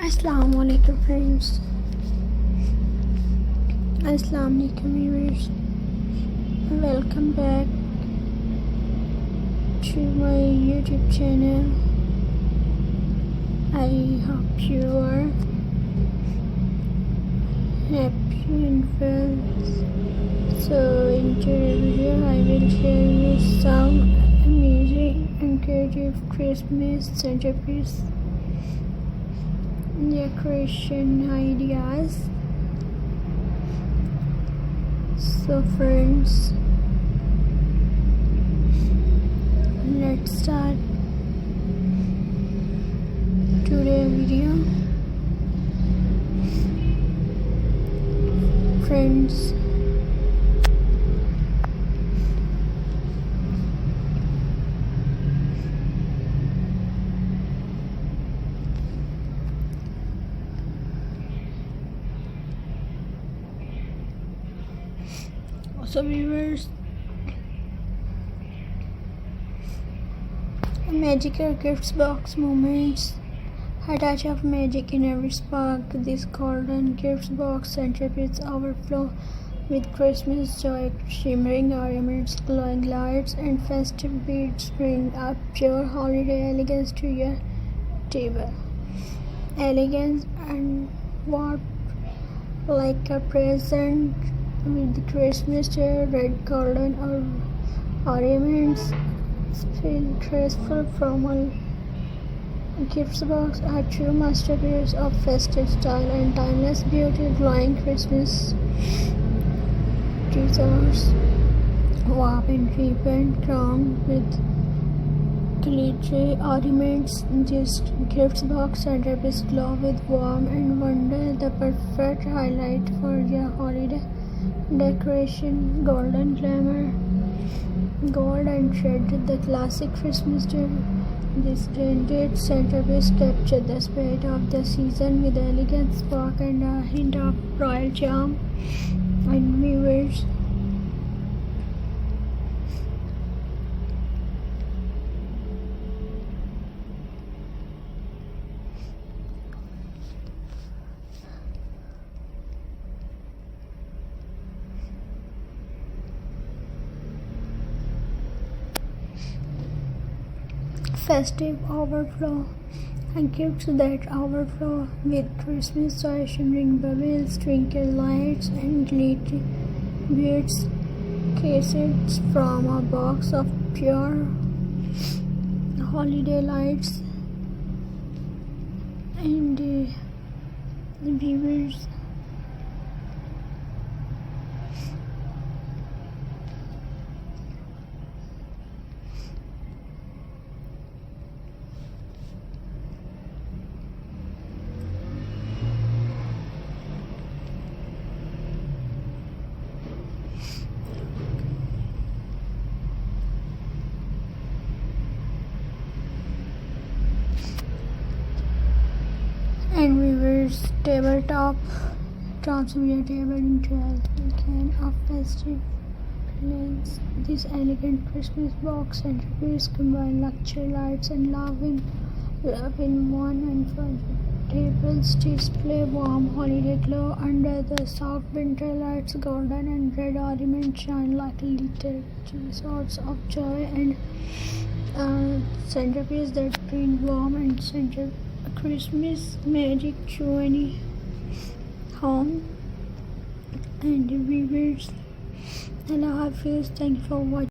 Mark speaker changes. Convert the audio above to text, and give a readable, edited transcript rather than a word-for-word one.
Speaker 1: Assalamu alaikum friends. Assalamu alaikum viewers. Welcome back to my YouTube channel. I hope you are happy and well. So in today's video I will share you some amazing and creative Christmas centerpiece decoration ideas. So friends, let's start today's video. Friends, so viewers, magical gifts box moments. A touch of magic in every spark. This golden gifts box centerpiece overflow with Christmas joy, shimmering ornaments, glowing lights, and festive beads bring up pure holiday elegance to your table. Elegance and warmth like a present with the Christmas tree, red, golden, or ornaments, feel graceful from a gift box, a true masterpiece of festive style and timeless beauty, glowing Christmas treasures, warm and ribbon crowned with glittery ornaments. This gift box centerpiece glow with warmth and wonder, the perfect highlight for your holiday decoration. Golden glamour, gold and red, the classic Christmas tree. This rendered centerpiece captured the spirit of the season with elegant spark and a hint of royal charm. And viewers, festive overflow, and gifts that overflow with Christmas joy, shimmering bubbles, twinkle lights, and glitter beads, cassettes from a box of pure holiday lights. And the viewers, tabletop transform your table into a can of festive brilliance. This elegant Christmas box centerpiece combine luxury lights and love in one, and for tables display warm holiday glow under the soft winter lights. Golden and red ornaments shine like little sorts of joy, and centerpiece that bring warm and center Christmas magic to any home. And viewers, hello, Hafiz, thank you for watching.